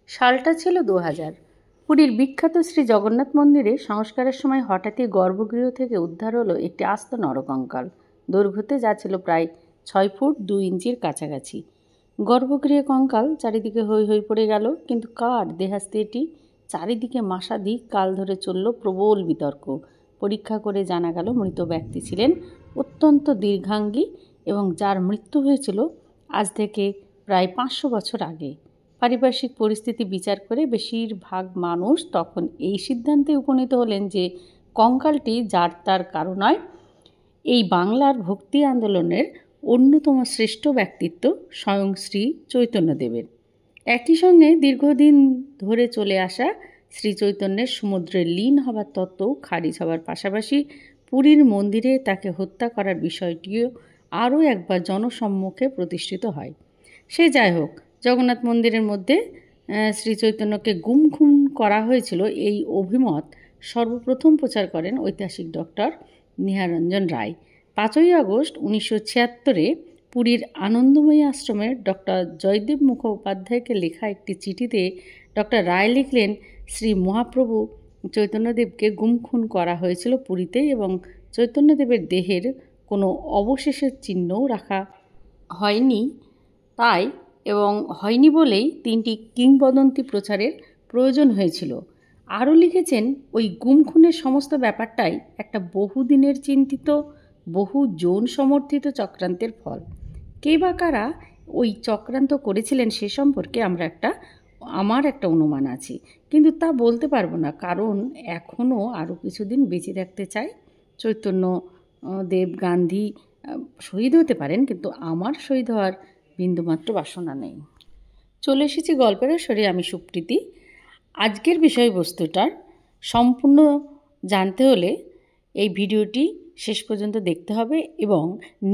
সালটা ছিল 2000। পুরীর বিখ্যাত শ্রী জগন্নাথ মন্দিরে সংস্কারের সময় হঠাৎই গর্ভগৃহ থেকে উদ্ধার হলো একটি আস্ত নরকঙ্কাল। দৈর্ঘ্যতে যা ছিল প্রায় 6 ফুট 2 ইঞ্চির কাছাকাছি। গর্ভগৃহে কঙ্কাল, চারিদিকে হৈ হৈ পড়ে গেল। কিন্তু কার দেহাস্তি এটি? চারিদিকে মাসাধিক কাল ধরে চলল প্রবল বিতর্ক। পরীক্ষা করে জানা গেল মৃত ব্যক্তি ছিলেন অত্যন্ত দীর্ঘাঙ্গী এবং যার মৃত্যু হয়েছিল আজ থেকে প্রায় 500 বছর আগে। পারিপার্শ্বিক পরিস্থিতি বিচার করে বেশিরভাগ মানুষ তখন এই সিদ্ধান্তে উপনীত হলেন যে কঙ্কালটি যার তার কারো নয়, এই বাংলার ভক্তি আন্দোলনের অন্যতম শ্রেষ্ঠ ব্যক্তিত্ব স্বয়ং শ্রী চৈতন্যদেবের। একই সঙ্গে দীর্ঘদিন ধরে চলে আসা শ্রী চৈতন্যের সমুদ্রে লীন হবার তত্ত্ব খারিজ হবার পাশাপাশি পুরীর মন্দিরে তাকে হত্যা করার বিষয়টিও আরও একবার জনসম্মুখে প্রতিষ্ঠিত হয়। সে যাই হোক, জগন্নাথ মন্দিরের মধ্যে শ্রী চৈতন্যকে গুম খুন করা হয়েছিল এই অভিমত সর্বপ্রথম প্রচার করেন ঐতিহাসিক ডক্টর নিহারঞ্জন রায়। 5ই আগস্ট 1976 পুরীর আনন্দময়ী আশ্রমের ডক্টর জয়দেব মুখোপাধ্যায়কে লেখা একটি চিঠিতে ডক্টর রায় লিখলেন, শ্রী মহাপ্রভু চৈতন্যদেবকে গুম খুন করা হয়েছিল পুরীতে এবং চৈতন্যদেবের দেহের কোনো অবশেষের চিহ্নও রাখা হয়নি হয়নি বলেই 3টি কিংবদন্তি প্রচারের প্রয়োজন হয়েছিল। আরও লিখেছেন, ওই গুম খুনের সমস্ত ব্যাপারটাই একটা বহুদিনের চিন্তিত, বহু জন সমর্থিত চক্রান্তের ফল। কে বা কারা ওই চক্রান্ত করেছিলেন সে সম্পর্কে আমার একটা অনুমান আছে, কিন্তু তা বলতে পারবো না, কারণ এখনও আরও কিছুদিন বেঁচে থাকতে চাই। চৈতন্য দেব গান্ধী শহীদ হতে পারেন, কিন্তু আমার শহীদ হওয়ার বিন্দুমাত্র বাসনা নেই। চলে এসেছি গল্পের আসরে, আমি সুপ্রীতি। আজকের বিষয়বস্তুটার সম্পূর্ণ জানতে হলে এই ভিডিওটি শেষ পর্যন্ত দেখতে হবে এবং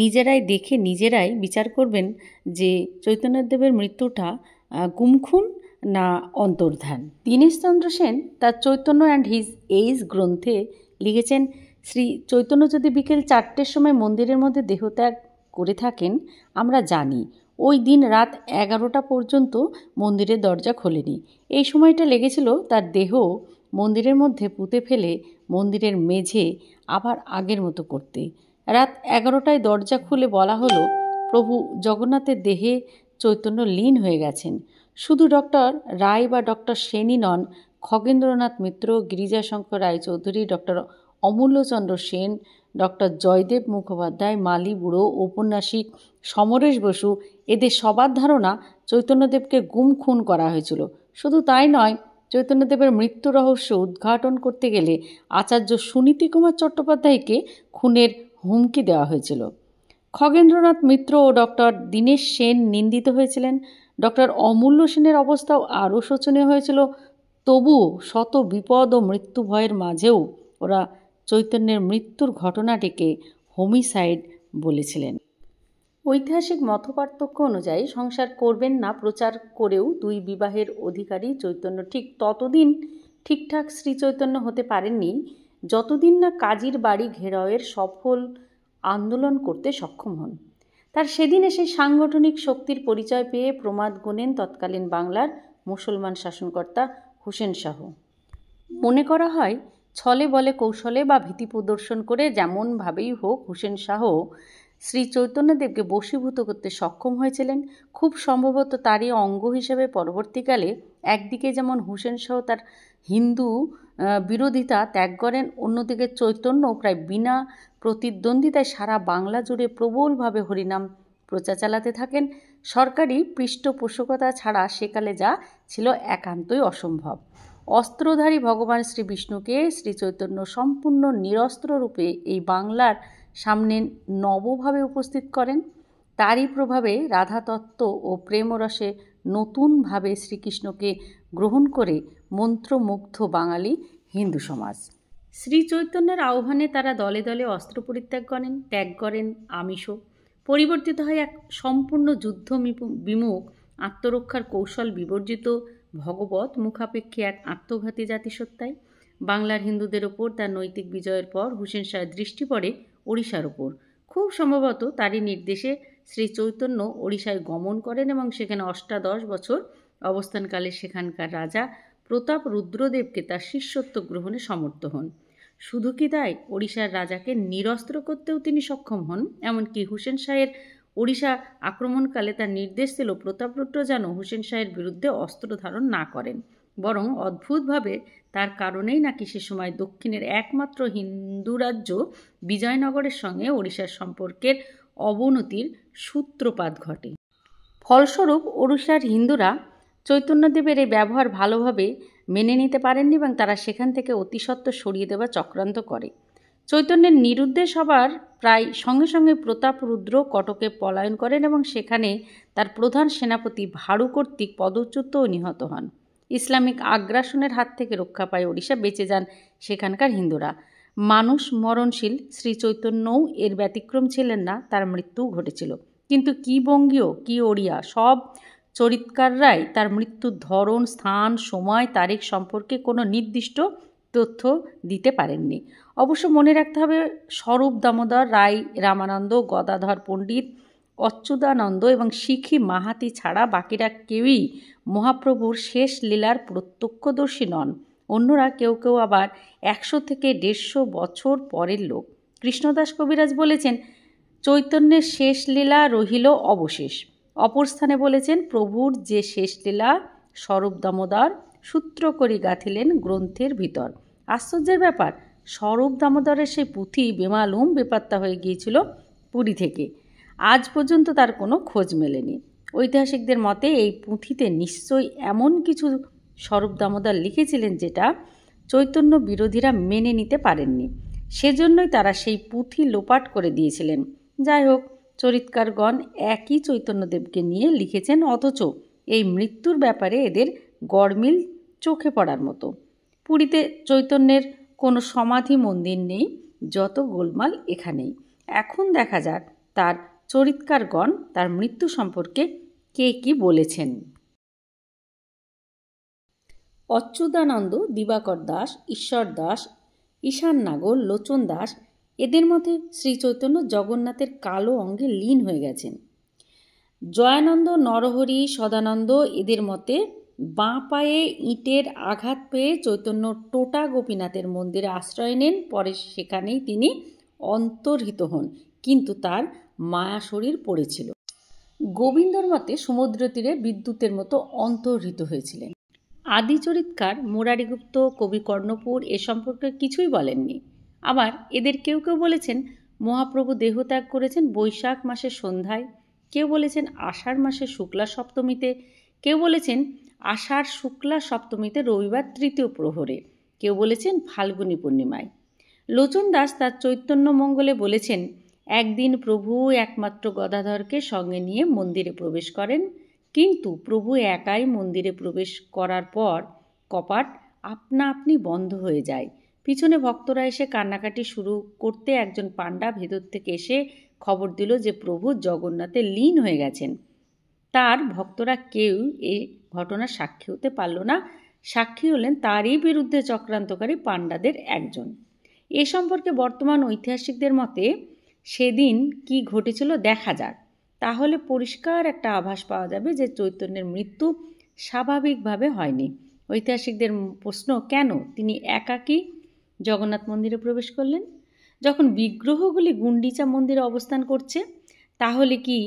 নিজেরাই দেখে নিজেরাই বিচার করবেন যে চৈতন্যদেবের মৃত্যুটা গুমখুন না অন্তর্ধান। দীনেশচন্দ্র সেন তার চৈতন্য অ্যান্ড হিজ এইজ গ্রন্থে লিখেছেন, শ্রী চৈতন্য যদি বিকেল 4টের সময় মন্দিরের মধ্যে দেহত্যাগ করে থাকেন, আমরা জানি ওই দিন রাত 11টা পর্যন্ত মন্দিরের দরজা খোলেনি। এই সময়টা লেগেছিল তার দেহ মন্দিরের মধ্যে পুঁতে ফেলে মন্দিরের মেঝে আবার আগের মতো করতে। রাত 11টায় দরজা খুলে বলা হলো, প্রভু জগন্নাথের দেহে চৈতন্য লীন হয়ে গেছেন। শুধু ডক্টর রায় বা ডক্টর সেনই নন, খগেন্দ্রনাথ মিত্র, গিরিজাশঙ্কর রায়চৌধুরী, ডক্টর অমূল্যচন্দ্র সেন, ডক্টর জয়দেব মুখোপাধ্যায়, মালি বুড়ো, ঔপন্যাসিক সমরেশ বসু, এদের সবার ধারণা চৈতন্যদেবকে গুম খুন করা হয়েছিল। শুধু তাই নয়, চৈতন্যদেবের মৃত্যু রহস্য উদ্ঘাটন করতে গেলে আচার্য সুনীতি কুমার চট্টোপাধ্যায়কে খুনের হুমকি দেওয়া হয়েছিল। খগেন্দ্রনাথ মিত্র ও ডক্টর দীনেশ সেন নিন্দিত হয়েছিলেন। ডক্টর অমূল্য সেনের অবস্থাও আরও শোচনীয় হয়েছিল। তবুও শত বিপদ ও মৃত্যু ভয়ের মাঝেও ওরা চৈতন্যের মৃত্যুর ঘটনাটিকে হোমিসাইড বলেছিলেন। ঐতিহাসিক মতপার্থক্য অনুযায়ী সংসার করবেন না প্রচার করেও 2 বিবাহের অধিকারী চৈতন্য ঠিক ততদিন ঠিকঠাক শ্রীচৈতন্য হতে পারেননি যতদিন না কাজীর বাড়ি ঘেরাওয়ের সফল আন্দোলন করতে সক্ষম হন। তার সেদিন এসে সাংগঠনিক শক্তির পরিচয় পেয়ে প্রমাদ গুনেন তৎকালীন বাংলার মুসলমান শাসনকর্তা হুসেন শাহ। মনে করা হয় ছলে বলে কৌশলে বা ভীতি প্রদর্শন করে যেমনভাবেই হোক হুসেন শাহ শ্রী চৈতন্যদেবকে বশীভূত করতে সক্ষম হয়েছিলেন। খুব সম্ভবত তারই অঙ্গ হিসেবে পরবর্তীকালে একদিকে যেমন হুসেন শাহ তার হিন্দু বিরোধিতা ত্যাগ করেন, অন্যদিকে চৈতন্য প্রায় বিনা প্রতিদ্বন্দ্বিতায় সারা বাংলা জুড়ে প্রবলভাবে হরিনাম প্রচার চালাতে থাকেন। সরকারি পৃষ্ঠপোষকতা ছাড়া সেকালে যা ছিল একান্তই অসম্ভব। অস্ত্রধারী ভগবান শ্রী বিষ্ণুকে শ্রী চৈতন্য সম্পূর্ণ নিরস্ত্র রূপে এই বাংলার সামনে নবভাবে উপস্থিত করেন। তারই প্রভাবে রাধাতত্ত্ব ও প্রেমরসে নতুনভাবে শ্রীকৃষ্ণকে গ্রহণ করে মন্ত্রমুগ্ধ বাঙালি হিন্দু সমাজ। শ্রী চৈতন্যের আহ্বানে তারা দলে দলে অস্ত্র পরিত্যাগ করেন, ত্যাগ করেন আমিষও। পরিবর্তিত হয় এক সম্পূর্ণ যুদ্ধ বিমুখ, আত্মরক্ষার কৌশল বিবর্জিত, ভগবত মুখাপেক্ষী এক আত্মঘাতী জাতিসত্তায়। বাংলার হিন্দুদের ওপর তার নৈতিক বিজয়ের পর হুসেন শাহের দৃষ্টি পড়ে ওড়িশার ওপর। খুব সম্ভবত তারই নির্দেশে শ্রী চৈতন্য ওড়িশায় গমন করেন এবং সেখানে 18 বছর অবস্থানকালে সেখানকার রাজা প্রতাপ রুদ্রদেবকে তার শিষ্যত্ব গ্রহণে সমর্থ হন। শুধু কি তাই, ওড়িশার রাজাকে নিরস্ত্র করতেও তিনি সক্ষম হন। এমনকি হুসেন শাহের ওড়িশা আক্রমণকালে তার নির্দেশ ছিল প্রতাপরুদ্র যেন হুসেন শাহের বিরুদ্ধে অস্ত্র ধারণ না করেন। বরং অদ্ভুতভাবে তার কারণেই নাকি সে সময় দক্ষিণের একমাত্র হিন্দু রাজ্য বিজয়নগরের সঙ্গে ওড়িশার সম্পর্কের অবনতির সূত্রপাত ঘটে। ফলস্বরূপ ওড়িশার হিন্দুরা চৈতন্যদেবের এই ব্যবহার ভালোভাবে মেনে নিতে পারেননি এবং তারা সেখান থেকে অতিসত্বর সরিয়ে দেওয়ার চক্রান্ত করে। চৈতন্যের নিরুদ্দেশ হবার প্রায় সঙ্গে সঙ্গে প্রতাপরুদ্র কটকে পলায়ন করেন এবং সেখানে তার প্রধান সেনাপতি ভাড়ু কর্তৃক পদচ্যুত ও নিহত হন। ইসলামিক আগ্রাসনের হাত থেকে রক্ষা পায় ওড়িশা, বেঁচে যান সেখানকার হিন্দুরা। মানুষ মরণশীল, শ্রী চৈতন্যও এর ব্যতিক্রম ছিলেন না, তার মৃত্যুও ঘটেছিল। কিন্তু কি বঙ্গীয়, কি ওড়িয়া, সব চরিত্রকাররাই তার মৃত্যুর ধরন, স্থান, সময়, তারিখ সম্পর্কে কোনো নির্দিষ্ট তথ্য দিতে পারেননি। অবশ্য মনে রাখতে হবে, স্বরূপ দামোদর রায়, রামানন্দ, গদাধর পণ্ডিত, অচ্যুতানন্দ এবং শিখি মাহাতি ছাড়া বাকিরা কেউই মহাপ্রভুর শেষ লীলার প্রত্যক্ষদর্শী নন। অন্যরা কেউ কেউ আবার 100 থেকে 150 বছর পরের লোক। কৃষ্ণদাস কবিরাজ বলেছেন, চৈতন্যের শেষ লীলা রহিল অবশেষ। অপর স্থানে বলেছেন, প্রভুর যে শেষ লীলা স্বরূপ দামোদর সূত্র করি গাঁথিলেন গ্রন্থের ভিতর। আশ্চর্যের ব্যাপার, স্বরূপ দামোদরের সেই পুঁথি বেমালুম বেপাত্তা হয়ে গিয়েছিল পুরী থেকে। আজ পর্যন্ত তার কোনো খোঁজ মেলেনি। ঐতিহাসিকদের মতে এই পুঁথিতে নিশ্চয়ই এমন কিছু স্বরূপ দামোদর লিখেছিলেন যেটা চৈতন্য বিরোধীরা মেনে নিতে পারেননি। সেজন্যই তারা সেই পুঁথি লোপাট করে দিয়েছিলেন। যাই হোক, চরিত্রকারগণ একই চৈতন্যদেবকে নিয়ে লিখেছেন, অথচ এই মৃত্যুর ব্যাপারে এদের গড়মিল চোখে পড়ার মতো। পুরীতে চৈতন্যের কোনো সমাধি মন্দির নেই, যত গোলমাল এখানেই। এখন দেখা যাক তার চরিত্রকারগণ তার মৃত্যু সম্পর্কে কে কি বলেছেন। অচ্যুতানন্দ, দিবাকর দাস, ঈশ্বর দাস, ঈশান নাগর, লোচন দাস, এদের মতে শ্রীচৈতন্য জগন্নাথের কালো অঙ্গে লীন হয়ে গেছেন। জয়ানন্দ, নরহরি, সদানন্দ, এদের মতে বাঁ পায়ে ইঁটের আঘাত পেয়ে চৈতন্য টোটা গোপীনাথের মন্দিরে আশ্রয় নেন, পরে সেখানেই তিনি অন্তর্হিত হন, কিন্তু তার মায়া শরীর পড়েছিল। গোবিন্দর মতে সমুদ্র তীরে বিদ্যুতের মতো অন্তর্হিত হয়েছিলেন। আদি চরিত্রকার মুরারিগুপ্ত, কবি কর্ণপুর এ সম্পর্কে কিছুই বলেননি। আবার এদের কেউ কেউ বলেছেন মহাপ্রভু দেহত্যাগ করেছেন বৈশাখ মাসের সন্ধ্যায়, কেউ বলেছেন আষাঢ় মাসের শুক্লা সপ্তমীতে, কেউ বলেছেন আষাঢ় শুক্লা সপ্তমীতে রবিবার তৃতীয় প্রহরে, কেউ বলেছেন ফাল্গুনী পূর্ণিমায়। লোচন দাস তার চৈতন্য মঙ্গলে বলেছেন, একদিন প্রভু একমাত্র গদাধরকে সঙ্গে নিয়ে মন্দিরে প্রবেশ করেন, কিন্তু প্রভু একাই মন্দিরে প্রবেশ করার পর কপাট আপনা আপনি বন্ধ হয়ে যায়। পিছনে ভক্তরা এসে কান্নাকাটি শুরু করতে একজন পাণ্ডা ভেতর থেকে এসে খবর দিল যে প্রভু জগন্নাথে লীন হয়ে গেছেন। তার ভক্তরা কেউ এই ঘটনার সাক্ষী হতে পারল না। সাক্ষী হলেন তারই বিরুদ্ধে চক্রান্তকারী পাণ্ডাদের একজন। এ সম্পর্কে বর্তমান ঐতিহাসিকদের মতে সেদিন কি ঘটেছিল দেখা যাক, তাহলে পরিষ্কার একটা আভাস পাওয়া যাবে যে চৈতন্যের মৃত্যু স্বাভাবিকভাবে হয়নি। ঐতিহাসিকদের প্রশ্ন, কেন তিনি একাকী জগন্নাথ মন্দিরে প্রবেশ করলেন যখন বিগ্রহগুলি গুন্ডিচা মন্দিরে অবস্থান করছে? তাহলে কি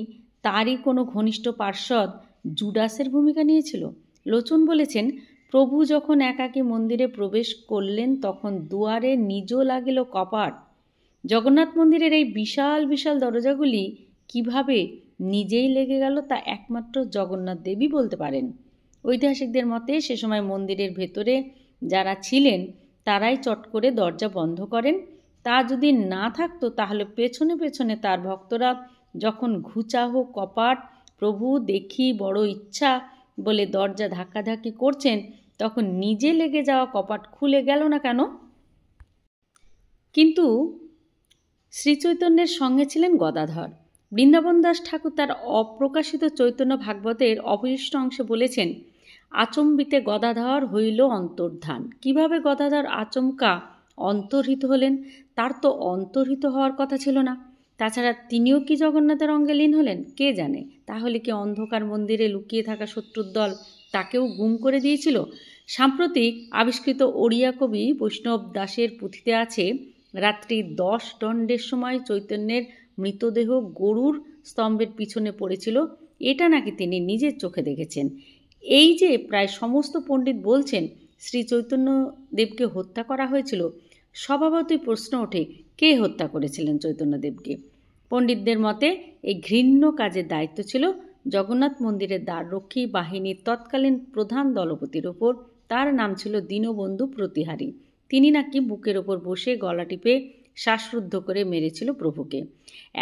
তারই কোনো ঘনিষ্ঠ পার্ষদ জুডাসের ভূমিকা নিয়েছিল? লোচন বলেছেন, প্রভু যখন একাকী মন্দিরে প্রবেশ করলেন তখন দুয়ারে নিজ লাগিল কপাট। জগন্নাথ মন্দিরের এই বিশাল বিশাল দরজাগুলি কিভাবে নিজেই লেগে গেল তা একমাত্র জগন্নাথ দেবী বলতে পারেন। ঐতিহাসিকদের মতে সে সময় মন্দিরের ভেতরে যারা ছিলেন তারাই চট করে দরজা বন্ধ করেন। তা যদি না থাকতো তাহলে পেছনে পেছনে তার ভক্তরা যখন ঘুচাহ কপাট প্রভু দেখি বড় ইচ্ছা বলে দরজা ধাক্কাধাক্কি করছেন, তখন নিজে লেগে যাওয়া কপাট খুলে গেল না কেন? কিন্তু শ্রীচৈতন্যের সঙ্গে ছিলেন গদাধর। বৃন্দাবন দাস ঠাকুর তার অপ্রকাশিত চৈতন্য ভাগবতের অবশিষ্ট অংশে বলেছেন, আচম্বিতে গদাধর হইল অন্তর্ধান। কিভাবে গদাধর আচমকা অন্তর্হিত হলেন? তার তো অন্তর্হিত হওয়ার কথা ছিল না। তাছাড়া তিনিও কি জগন্নাথের অঙ্গে লীন হলেন কে জানে। তাহলে কি অন্ধকার মন্দিরে লুকিয়ে থাকা শত্রুর দল তাকেও গুম করে দিয়েছিল? সাম্প্রতিক আবিষ্কৃত ওড়িয়া কবি বৈষ্ণব দাসের পুঁথিতে আছে, রাত্রি 10 দণ্ডের সময় চৈতন্যের মৃতদেহ গরুর স্তম্ভের পিছনে পড়েছিল। এটা নাকি তিনি নিজের চোখে দেখেছেন। এই যে প্রায় সমস্ত পণ্ডিত বলছেন শ্রী চৈতন্যদেবকে হত্যা করা হয়েছিল, স্বভাবতই প্রশ্ন ওঠে, কে হত্যা করেছিলেন চৈতন্যদেবকে? পণ্ডিতদের মতে এই ঘৃণ্য কাজের দায়িত্ব ছিল জগন্নাথ মন্দিরের দ্বাররক্ষী বাহিনীর তৎকালীন প্রধান দলপতির ওপর। তার নাম ছিল দীনবন্ধু প্রতিহারী। তিনি নাকি বুকের ওপর বসে গলা টিপে শ্বাসরুদ্ধ করে মেরেছিল প্রভুকে।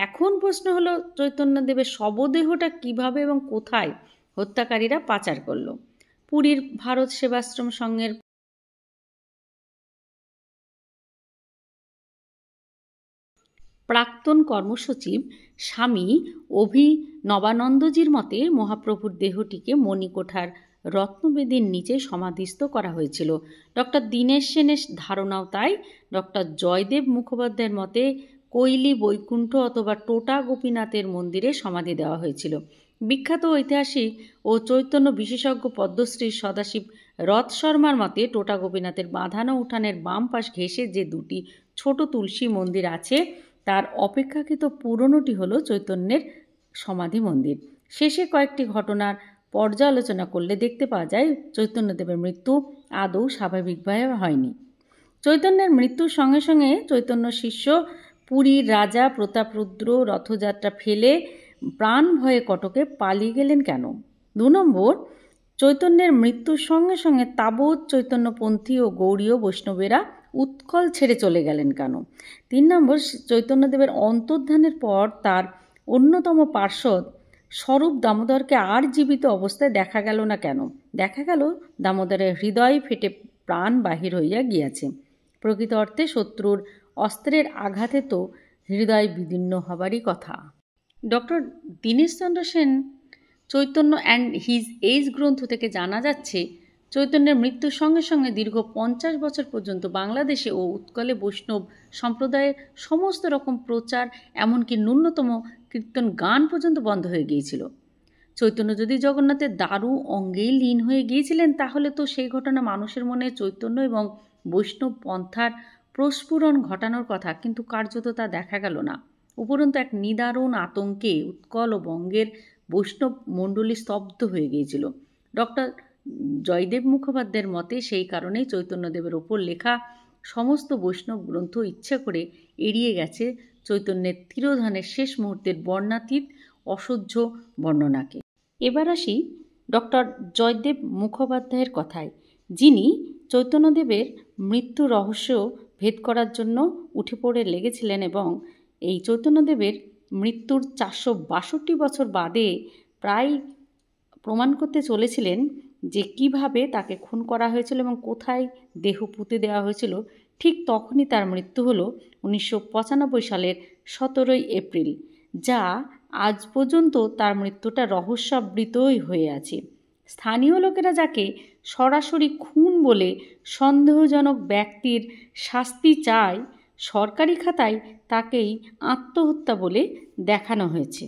এখন প্রশ্ন হলো, চৈতন্যদেবের শবদেহটা কিভাবে এবং কোথায় হত্যাকারীরা পাচার করল? পুরীর ভারত সেবাশ্রম সংঘের প্রাক্তন কর্মসচিব স্বামী অভিনবানন্দজির মতে মহাপ্রভুর দেহটিকে মণিকোঠার রত্নবেদীর নিচে সমাধিস্থ করা হয়েছিল। ডক্টর দীনেশ সেনের ধারণাও তাই। ডক্টর জয়দেব মুখোপাধ্যায়ের মতে কৈলি বৈকুণ্ঠ অথবা টোটা গোপীনাথের মন্দিরে সমাধি দেওয়া হয়েছিল। বিখ্যাত ঐতিহাসিক ও চৈতন্য বিশেষজ্ঞ পদ্মশ্রী সদাশিব রথ শর্মার মতে টোটা গোপীনাথের বাঁধানো উঠানের বাম পাশ ঘেঁষে যে দুটি ছোট তুলসী মন্দির আছে, তার অপেক্ষাকৃত পুরনোটি হলো চৈতন্যের সমাধি মন্দির। শেষে কয়েকটি ঘটনার পর্যালোচনা করলে দেখতে পাওয়া যায় চৈতন্যদেবের মৃত্যু আদৌ স্বাভাবিকভাবে হয়নি। চৈতন্যের মৃত্যুর সঙ্গে সঙ্গে চৈতন্য শিষ্য পুরীর রাজা প্রতাপরুদ্র রথযাত্রা ফেলে প্রাণ ভয়ে কটকে পালিয়ে গেলেন কেন? 2 নম্বর, চৈতন্যের মৃত্যুর সঙ্গে সঙ্গে তাবৎ চৈতন্যপন্থী ও গৌড়ীয় বৈষ্ণবেরা উৎকল ছেড়ে চলে গেলেন কেন? 3 নম্বর, চৈতন্যদেবের অন্তর্ধানের পর তার অন্যতম পার্ষদ স্বরূপ দামোদরকে আর জীবিত অবস্থায় দেখা গেল না কেন? দেখা গেল দামোদরের হৃদয় ফেটে প্রাণ বাহির হইয়া গিয়াছে। প্রকৃত অর্থে শত্রুর অস্ত্রের আঘাতে তো হৃদয় বিদীর্ণ হবারই কথা। Doctor Dineshchandra Sen Chaitanya and his age গ্রন্থ থেকে জানা যাচ্ছে, চৈতন্যের মৃত্যুর সঙ্গে সঙ্গে দীর্ঘ 50 বছর পর্যন্ত বাংলাদেশে ও উৎকলে বৈষ্ণব সম্প্রদায়ের সমস্ত রকম প্রচার, এমনকি ন্যূনতম কীর্তন গান পর্যন্ত বন্ধ হয়ে গিয়েছিল। চৈতন্য যদি জগন্নাথের দারু অঙ্গেই লীন হয়ে গিয়েছিলেন, তাহলে তো সেই ঘটনা মানুষের মনে চৈতন্য এবং বৈষ্ণব পন্থার প্রস্ফুরণ ঘটানোর কথা, কিন্তু কার্যত তা দেখা গেল না। উপরন্তু এক নিদারুণ আতঙ্কে উৎকল ও বঙ্গের বৈষ্ণব মণ্ডলী স্তব্ধ হয়ে গিয়েছিল। ডক্টর জয়দেব মুখোপাধ্যায়ের মতে সেই কারণেই চৈতন্যদেবের ওপর লেখা সমস্ত বৈষ্ণব গ্রন্থ ইচ্ছা করে এড়িয়ে গেছে চৈতন্যের তিরোধানের শেষ মুহূর্তের বর্ণাতীত অসহ্য বর্ণনাকে। এবার আসি ডক্টর জয়দেব মুখোপাধ্যায়ের কথায়, যিনি চৈতন্যদেবের মৃত্যু রহস্য ভেদ করার জন্য উঠে পড়ে লেগেছিলেন এবং এই চৈতন্যদেবের মৃত্যুর 462 বছর বাদে প্রায় প্রমাণ করতে চলেছিলেন যে কিভাবে তাকে খুন করা হয়েছিল এবং কোথায় দেহ পুঁতে দেওয়া হয়েছিল। ঠিক তখনই তার মৃত্যু হলো 1995 সালের 17 এপ্রিল, যা আজ পর্যন্ত তার মৃত্যুটা রহস্যাবৃতই হয়ে আছে। স্থানীয় লোকেরা যাকে সরাসরি খুন বলে সন্দেহজনক ব্যক্তির শাস্তি চায়, সরকারি খাতায় তাকেই আত্মহত্যা বলে দেখানো হয়েছে।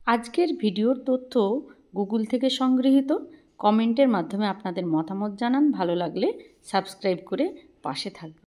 আজকের ভিডিওর তথ্য গুগল থেকে সংগৃহীত। কমেন্টের মাধ্যমে আপনাদের মতামত জানান। ভালো লাগলে সাবস্ক্রাইব করে পাশে থাকবেন।